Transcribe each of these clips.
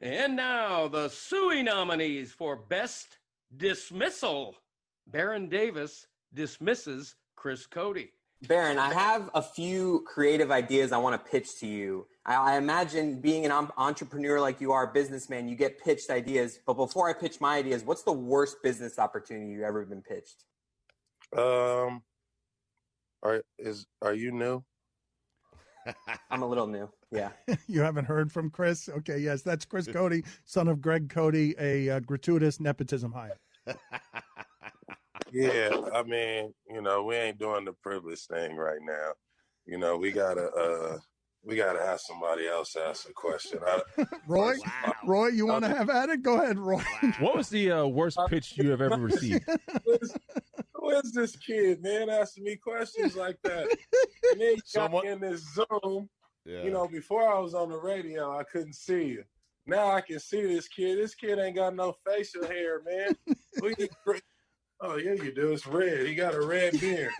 And now the Suey nominees for Best Dismissal. Baron Davis dismisses Chris Cody. Baron, I have a few creative ideas I want to pitch to you. I imagine being an entrepreneur like you are, a businessman, you get pitched ideas. But before I pitch my ideas, what's the worst business opportunity you've ever been pitched? Are you new? I'm a little new. Yeah. You haven't heard from Chris? Okay, yes, that's Chris Cody, son of Greg Cody, a gratuitous nepotism hire. Yeah, I mean, we ain't doing the privilege thing right now. We gotta have somebody else ask a question. Roy, you want to have at it? Go ahead, Roy. What was the worst pitch you have ever received? Who is this kid, man, asking me questions like that? And then you got me in this Zoom. Yeah. Before I was on the radio, I couldn't see you. Now I can see this kid. This kid ain't got no facial hair, man. Oh, yeah, you do. It's red. He got a red beard.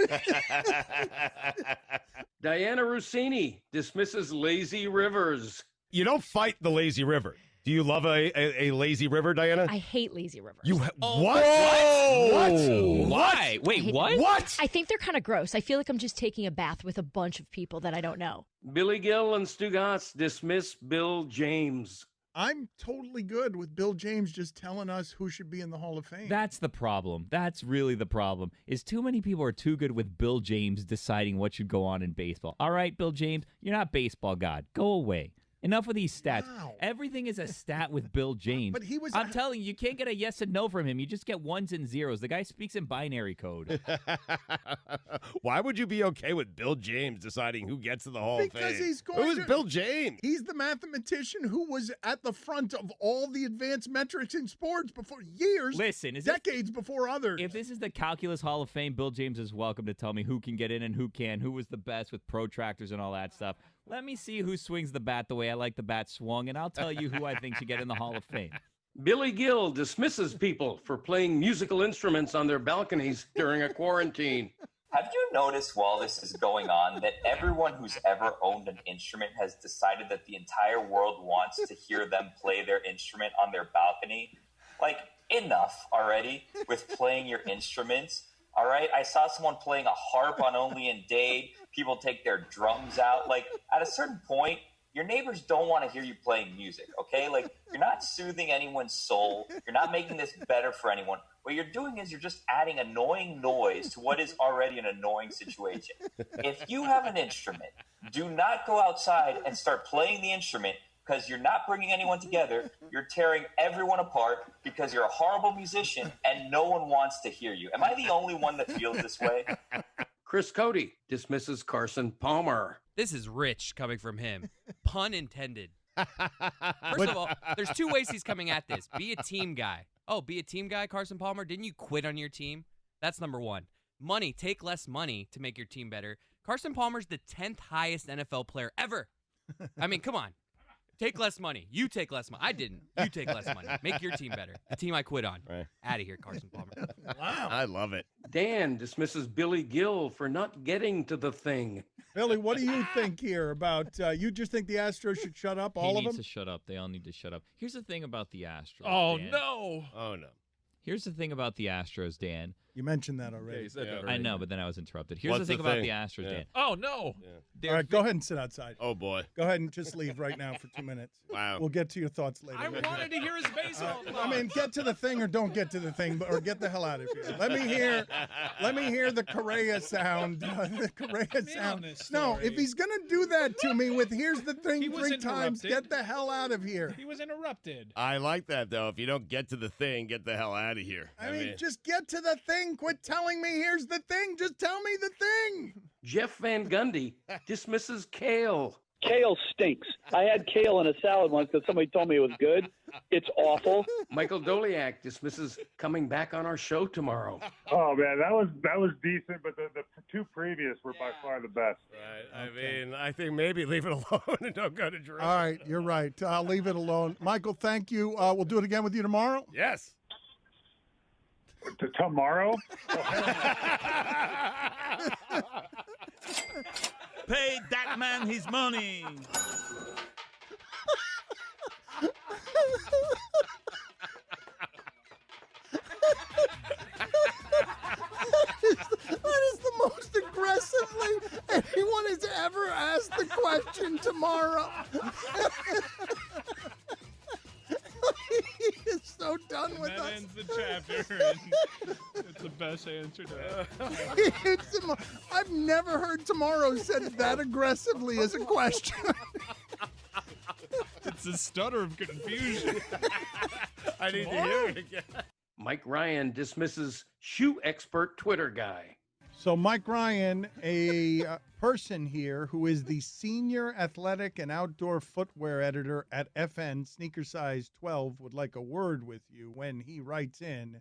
Diana Rossini dismisses Lazy Rivers. You don't fight the lazy river. Do you love a lazy river, Diana? I hate lazy rivers. What? Why? Wait, what? What? I think they're kind of gross. I feel like I'm just taking a bath with a bunch of people that I don't know. Billy Gill and Stu Gatz dismiss Bill James. I'm totally good with Bill James just telling us who should be in the Hall of Fame. That's the problem. That's really the problem, is too many people are too good with Bill James deciding what should go on in baseball. All right, Bill James, you're not baseball god. Go away. Enough of these stats. Wow. Everything is a stat with Bill James. But he was. I'm telling you, you can't get a yes and no from him. You just get ones and zeros. The guy speaks in binary code. Why would you be okay with Bill James deciding who gets to the Hall of Fame? Because he's going Who is Bill James? He's the mathematician who was at the front of all the advanced metrics in sports before years. Listen, decades before others. If this is the Calculus Hall of Fame, Bill James is welcome to tell me who can get in and who can, who was the best with protractors and all that stuff. Let me see who swings the bat the way I like the bat swung, and I'll tell you who I think should get in the Hall of Fame. Billy Gill dismisses people for playing musical instruments on their balconies during a quarantine. Have you noticed while this is going on that everyone who's ever owned an instrument has decided that the entire world wants to hear them play their instrument on their balcony? Like, enough already with playing your instruments. All right, I saw someone playing a harp on Only in Dade. People take their drums out. Like, at a certain point, your neighbors don't want to hear you playing music, okay? Like, you're not soothing anyone's soul. You're not making this better for anyone. What you're doing is you're just adding annoying noise to what is already an annoying situation. If you have an instrument, do not go outside and start playing the instrument, because you're not bringing anyone together. You're tearing everyone apart because you're a horrible musician and no one wants to hear you. Am I the only one that feels this way? Chris Cody dismisses Carson Palmer. This is rich coming from him. Pun intended. First of all, there's two ways he's coming at this. Be a team guy. Oh, be a team guy, Carson Palmer? Didn't you quit on your team? That's number one. Money. Take less money to make your team better. Carson Palmer's the 10th highest NFL player ever. I mean, come on. Take less money. You take less money. I didn't. You take less money. Make your team better. The team I quit on. Right. Out of here, Carson Palmer. Wow. I love it. Dan dismisses Billy Gill for not getting to the thing. Billy, what do you think here about, you just think the Astros should shut up, all of them? He needs to shut up. They all need to shut up. Here's the thing about the Astros, Oh, Dan. no. Oh, no. Here's the thing about the Astros, Dan. You mentioned that already. Yeah, you said that I already. know, but then I was interrupted. Here's What's the thing the about thing? the Astros, Yeah. Dan. Oh, no. All right, go ahead and sit outside. Oh, boy. Go ahead and just leave right now for 2 minutes. Wow. We'll get to your thoughts later. I wanted to hear his baseball thoughts. I mean, get to the thing or don't get to the thing, or get the hell out of here. Let me hear the Correa sound. The Correa sound. No, if he's gonna do that to me with "here's the thing" He was 3 times, interrupted. get the hell out of here. He was interrupted. I like that, though. If you don't get to the thing, get the hell out of here. I mean, just get to the thing. Quit telling me "here's the thing." Just tell me the thing. Jeff Van Gundy dismisses Kale. Kale stinks. I had kale in a salad once because somebody told me it was good. It's awful. Michael Doliak dismisses coming back on our show tomorrow. Oh man, that was decent, but the two previous were by far the best. Right. I mean, I think maybe leave it alone and don't go to drink. All right, you're right. I'll leave it alone. Michael, thank you. We'll do it again with you tomorrow. Yes. Tomorrow? Pay that man his money. That is the most aggressively anyone has ever asked the question tomorrow. He is so done with that us. ends the chapter. It's the best answer to that. I've never heard tomorrow said that aggressively as a question. It's a stutter of confusion. I need to hear it again. Mike Ryan dismisses shoe expert Twitter guy. So Mike Ryan, a person here who is the senior athletic and outdoor footwear editor at FN Sneaker Size 12, would like a word with you when he writes in,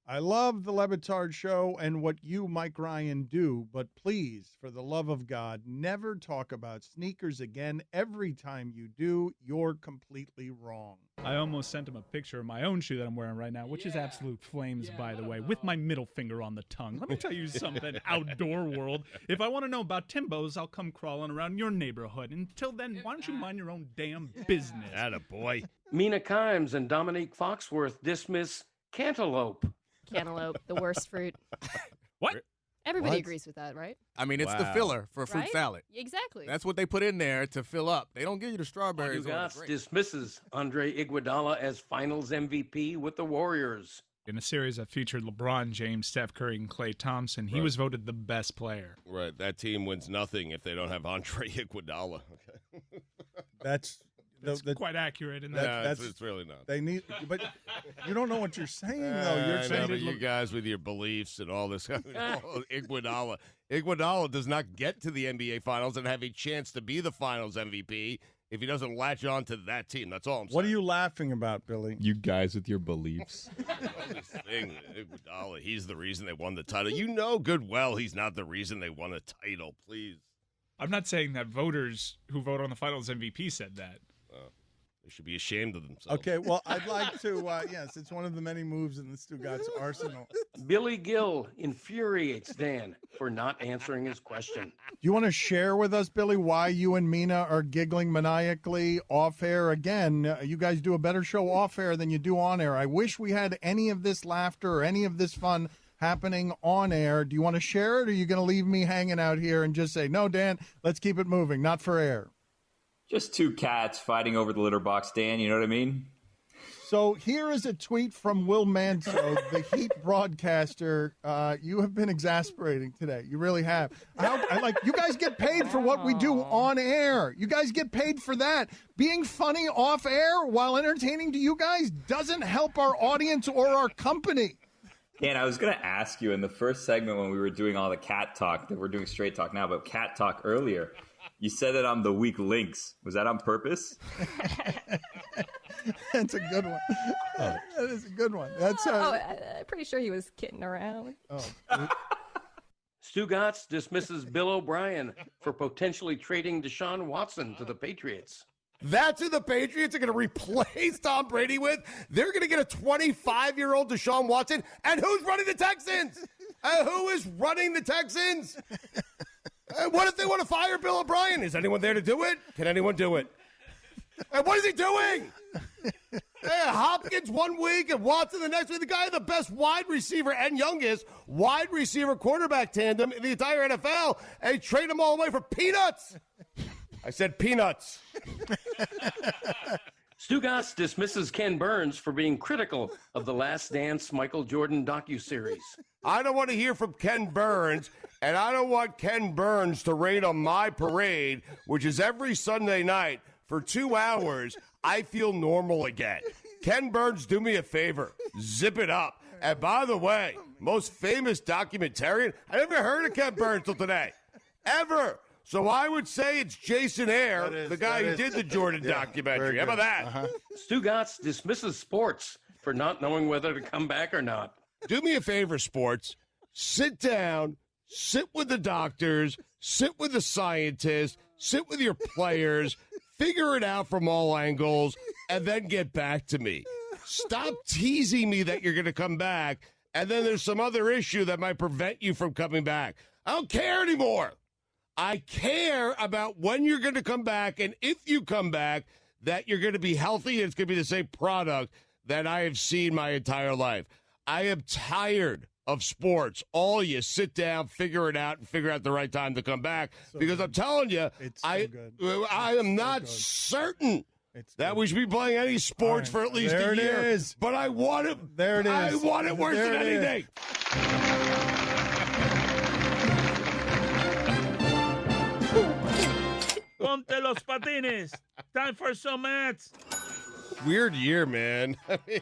I love the LeBatard show and what you, Mike Ryan, do, but please, for the love of God, never talk about sneakers again. Every time you do, you're completely wrong. I almost sent him a picture of my own shoe that I'm wearing right now, which is absolute flames, by the way, with my middle finger on the tongue. Let me tell you something, outdoor world. If I want to know about Timbos, I'll come crawling around your neighborhood. Until then, why don't you mind your own damn business? Attaboy. Mina Kimes and Dominique Foxworth dismiss cantaloupe. Cantaloupe, the worst fruit. What? Everybody agrees with that, right? I mean, it's the filler for a fruit Right? salad. Exactly. That's what they put in there to fill up. They don't give you the strawberries. or the Dugas grapes. dismisses Andre Iguodala as Finals MVP with the Warriors. In a series that featured LeBron James, Steph Curry, and Klay Thompson, he Right. was voted the best player. Right. That team wins nothing if they don't have Andre Iguodala. Okay. That's quite accurate. In Yeah, it's really not. They need, but you don't know what you're saying, though. You're I saying know, but you guys with your beliefs and all this. Iguodala. Iguodala does not get to the NBA Finals and have a chance to be the Finals MVP if he doesn't latch on to that team. That's all I'm saying. What are you laughing about, Billy? You guys with your beliefs. This thing, Iguodala, he's the reason they won the title. You know good well he's not the reason they won a title, please. I'm not saying that voters who vote on the Finals MVP said that. They should be ashamed of themselves. Okay, well, I'd like to, yes, it's one of the many moves in the Stugatz arsenal. Billy Gill infuriates Dan for not answering his question. Do you want to share with us, Billy, why you and Mina are giggling maniacally off air? Again, you guys do a better show off air than you do on air. I wish we had any of this laughter or any of this fun happening on air. Do you want to share it, or are you going to leave me hanging out here and just say, no, Dan, let's keep it moving, not for air? Just two cats fighting over the litter box, Dan. You know what I mean? So here is a tweet from Will Manso, the Heat broadcaster. You have been exasperating today. You really have. You guys get paid for what we do on air. You guys get paid for that. Being funny off air while entertaining to you guys doesn't help our audience or our company. Dan, I was going to ask you in the first segment when we were doing all the cat talk, that we're doing straight talk now, but cat talk earlier, you said that I'm the weak links. Was that on purpose? That's a good one. That is a good one. That's I'm pretty sure he was kidding around. Stugatz dismisses Bill O'Brien for potentially trading Deshaun Watson to the Patriots. That's who the Patriots are going to replace Tom Brady with. They're going to get a 25-year-old Deshaun Watson. And who's running the Texans? Who is running the Texans? What if they want to fire Bill O'Brien? Is anyone there to do it? Can anyone do it? What is he doing? Hopkins 1 week and Watson the next week. The guy, the best wide receiver and youngest wide receiver quarterback tandem in the entire NFL. And trade them all away for peanuts. I said peanuts. Stugatz dismisses Ken Burns for being critical of the Last Dance Michael Jordan docuseries. I don't want to hear from Ken Burns, and I don't want Ken Burns to rain on my parade, which is every Sunday night for 2 hours. I feel normal again. Ken Burns, do me a favor. Zip it up. And by the way, most famous documentarian, I never heard of Ken Burns till today. Ever. So I would say it's Jason Ayre, the guy who did the Jordan documentary. How about that? Stugatz dismisses sports for not knowing whether to come back or not. Do me a favor, sports. Sit down, sit with the doctors, sit with the scientists, sit with your players, figure it out from all angles, and then get back to me. Stop teasing me that you're going to come back, and then there's some other issue that might prevent you from coming back. I don't care anymore. I care about when you're going to come back, and if you come back, that you're going to be healthy and it's going to be the same product that I have seen my entire life. I am tired of sports. All you sit down, figure it out, and figure out the right time to come back. Because I'm telling you, I am not certain that we should be playing any sports for at least There a it year. is. But I want it. There it is. I want it worse There than it is. anything. Ponte los patines. Time for some ads. Weird year, man. I mean,